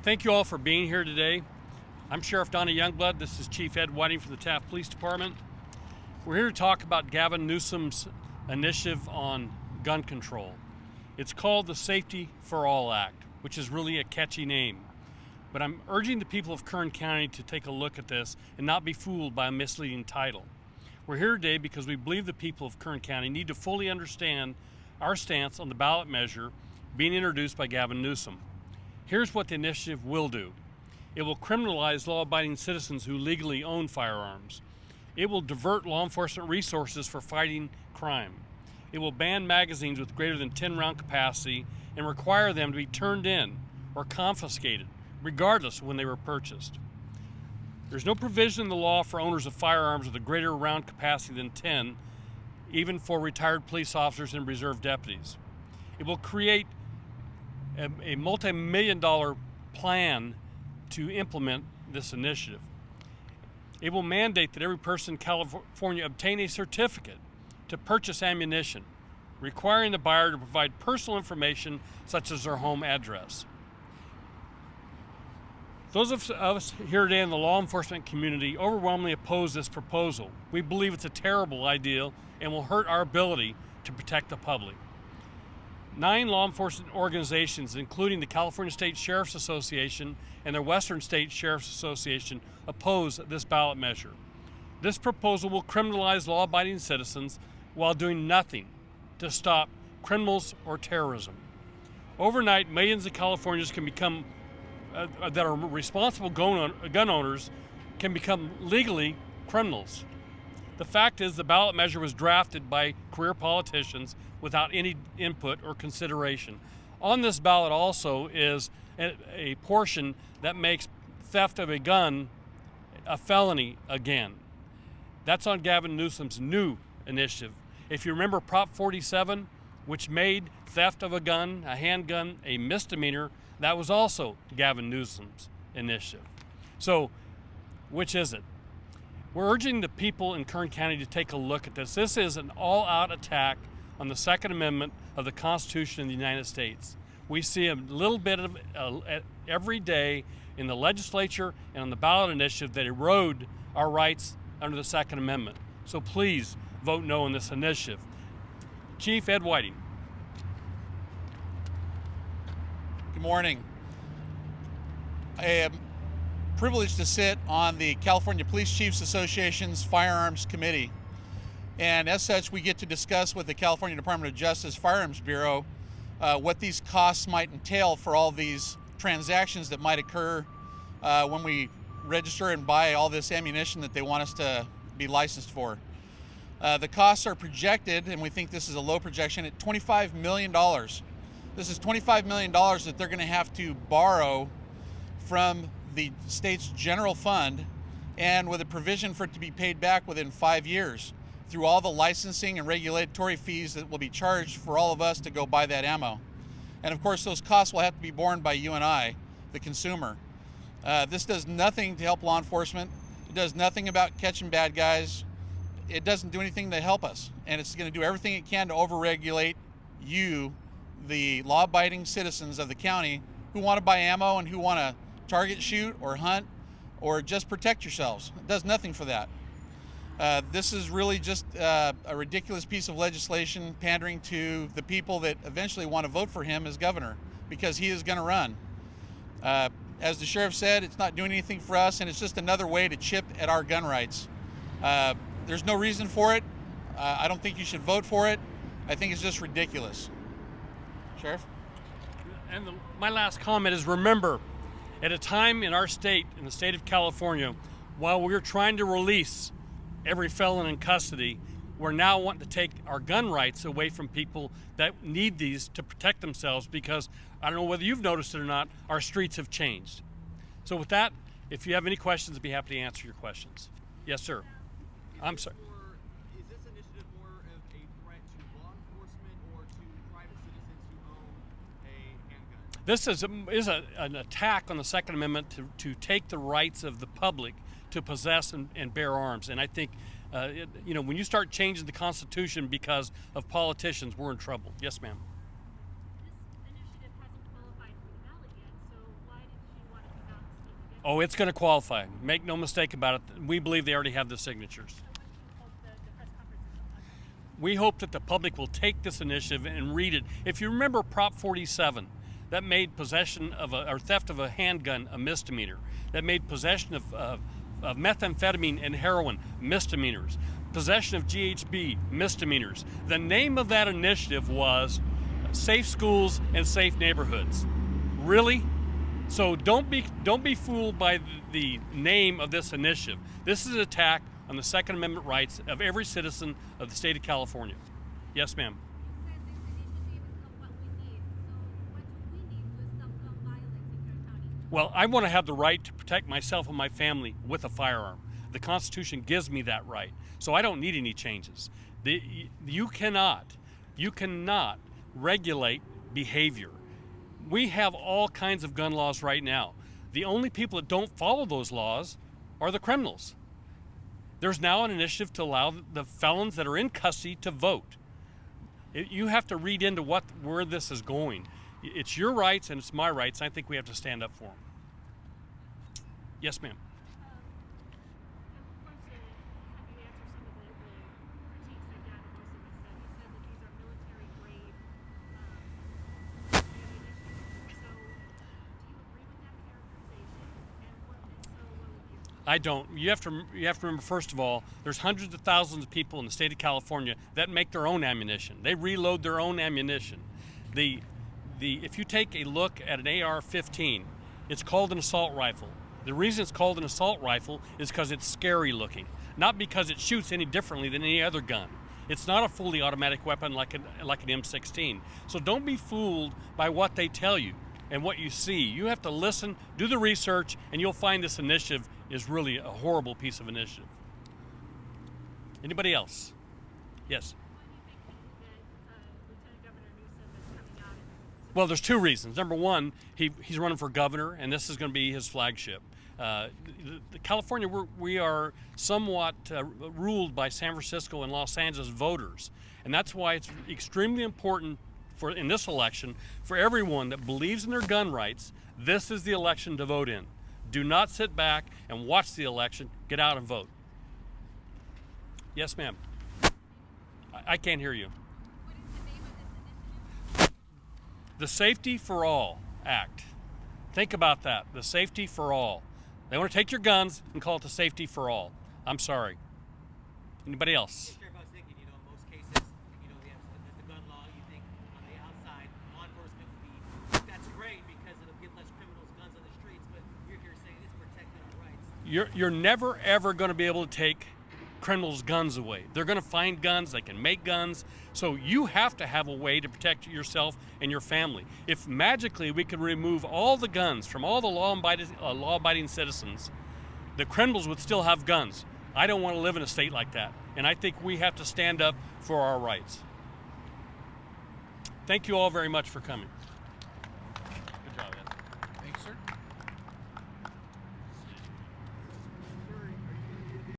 Thank you all for being here today. I'm Sheriff Donnie Youngblood. This is Chief Ed Whiting from the Taft Police Department. We're here to talk about Gavin Newsom's initiative on gun control. It's called the Safety for All Act, which is really a catchy name. But I'm urging the people of Kern County to take a look at this and not be fooled by a misleading title. We're here today because we believe the people of Kern County need to fully understand our stance on the ballot measure being introduced by Gavin Newsom. Here's what the initiative will do. It will criminalize law-abiding citizens who legally own firearms. It will divert law enforcement resources for fighting crime. It will ban magazines with greater than 10-round capacity and require them to be turned in or confiscated, regardless of when they were purchased. There's no provision in the law for owners of firearms with a greater round capacity than 10, even for retired police officers and reserve deputies. It will create a multi-million-dollar plan to implement this initiative. It will mandate that every person in California obtain a certificate to purchase ammunition, requiring the buyer to provide personal information such as their home address. Those of us here today in the law enforcement community overwhelmingly oppose this proposal. We believe it's a terrible idea and will hurt our ability to protect the public. 9 law enforcement organizations, including the California State Sheriff's Association and the Western State Sheriff's Association, oppose this ballot measure. This proposal will criminalize law-abiding citizens while doing nothing to stop criminals or terrorism. Overnight, millions of Californians can become that are responsible gun owners can become legally criminals. The fact is, the ballot measure was drafted by career politicians without any input or consideration. On this ballot also is a portion that makes theft of a gun a felony again. That's on Gavin Newsom's new initiative. If you remember Prop 47, which made theft of a gun, a handgun, a misdemeanor, that was also Gavin Newsom's initiative. So, which is it? We're urging the people in Kern County to take a look at this. This is an all-out attack on the Second Amendment of the Constitution of the United States. We see a little bit of every day in the legislature and on the ballot initiative that erode our rights under the Second Amendment. So please vote no on this initiative. Chief Ed Whiting. Good morning. I am privileged to sit on the California Police Chiefs Association's Firearms Committee. And as such, we get to discuss with the California Department of Justice Firearms Bureau what these costs might entail for all these transactions that might occur when we register and buy all this ammunition that they want us to be licensed for. The costs are projected, and we think this is a low projection, at $25 million. This is $25 million that they're going to have to borrow from the state's general fund, and with a provision for it to be paid back within 5 years through all the licensing and regulatory fees that will be charged for all of us to go buy that ammo. And of course, those costs will have to be borne by you and I, the consumer. This does nothing to help law enforcement. It does nothing about catching bad guys. It doesn't do anything to help us. And it's going to do everything it can to overregulate you, the law-abiding citizens of the county who want to buy ammo and who want to target shoot or hunt or just protect yourselves. It does nothing for that. This is really just a ridiculous piece of legislation pandering to the people that eventually want to vote for him as governor, because he is going to run. As the sheriff said, it's not doing anything for us, and it's just another way to chip at our gun rights. There's no reason for it. I don't think you should vote for it. I think it's just ridiculous. Sheriff? And my last comment is, remember, at a time in our state, in the state of California, while we're trying to release every felon in custody, we're now wanting to take our gun rights away from people that need these to protect themselves, because I don't know whether you've noticed it or not, our streets have changed. So with that, if you have any questions, I'd be happy to answer your questions. Yes, sir. I'm sorry. Is this initiative more of a threat to law enforcement or to private citizens who own a handgun? This is an attack on the Second Amendment to take the rights of the public to possess and bear arms. And I think, when you start changing the Constitution because of politicians, we're in trouble. Yes, ma'am. This initiative hasn't qualified for the ballot yet, so why did you want Oh, it's going to qualify. Make no mistake about it. We believe they already have the signatures. We hope that the public will take this initiative and read it. If you remember Prop 47, that made possession of or theft of a handgun a misdemeanor. That made possession of methamphetamine and heroin misdemeanors. Possession of GHB misdemeanors. The name of that initiative was Safe Schools and Safe Neighborhoods. Really? So don't be fooled by the name of this initiative. This is an attack on the Second Amendment rights of every citizen of the state of California. Yes, ma'am. Well, I want to have the right to protect myself and my family with a firearm. The Constitution gives me that right, so I don't need any changes. You cannot regulate behavior. We have all kinds of gun laws right now. The only people that don't follow those laws are the criminals. There's now an initiative to allow the felons that are in custody to vote. You have to read into where this is going. It's your rights and it's my rights. I think we have to stand up for them. Yes, ma'am. I don't. You have to remember, first of all, there's hundreds of thousands of people in the state of California that make their own ammunition. They reload their own ammunition. If you take a look at an AR-15, it's called an assault rifle. The reason it's called an assault rifle is because it's scary looking, not because it shoots any differently than any other gun. It's not a fully automatic weapon like an M16. So don't be fooled by what they tell you and what you see. You have to listen, do the research, and you'll find this initiative is really a horrible piece of initiative. Anybody else? Yes. Well, there's two reasons. Number one, he's running for governor, and this is going to be his flagship. California, we are somewhat ruled by San Francisco and Los Angeles voters, and that's why it's extremely important in this election for everyone that believes in their gun rights. This is the election to vote in. Do not sit back and watch the election. Get out and vote. Yes, ma'am. I can't hear you. What is the name of this initiative? The Safety for All Act. Think about that. The Safety for All. They want to take your guns and call it the Safety for All. I'm sorry. Anybody else? Sheriff, I was thinking, in most cases, we have the gun law. You think on the outside, law enforcement would be, that's great because it'll give less criminals guns on the streets, but you're here saying it's protecting our rights. You're never, ever going to be able to take criminals' guns away. They're going to find guns. They can make guns. So you have to have a way to protect yourself and your family. If magically we could remove all the guns from all the law-abiding citizens, the criminals would still have guns. I don't want to live in a state like that. And I think we have to stand up for our rights. Thank you all very much for coming.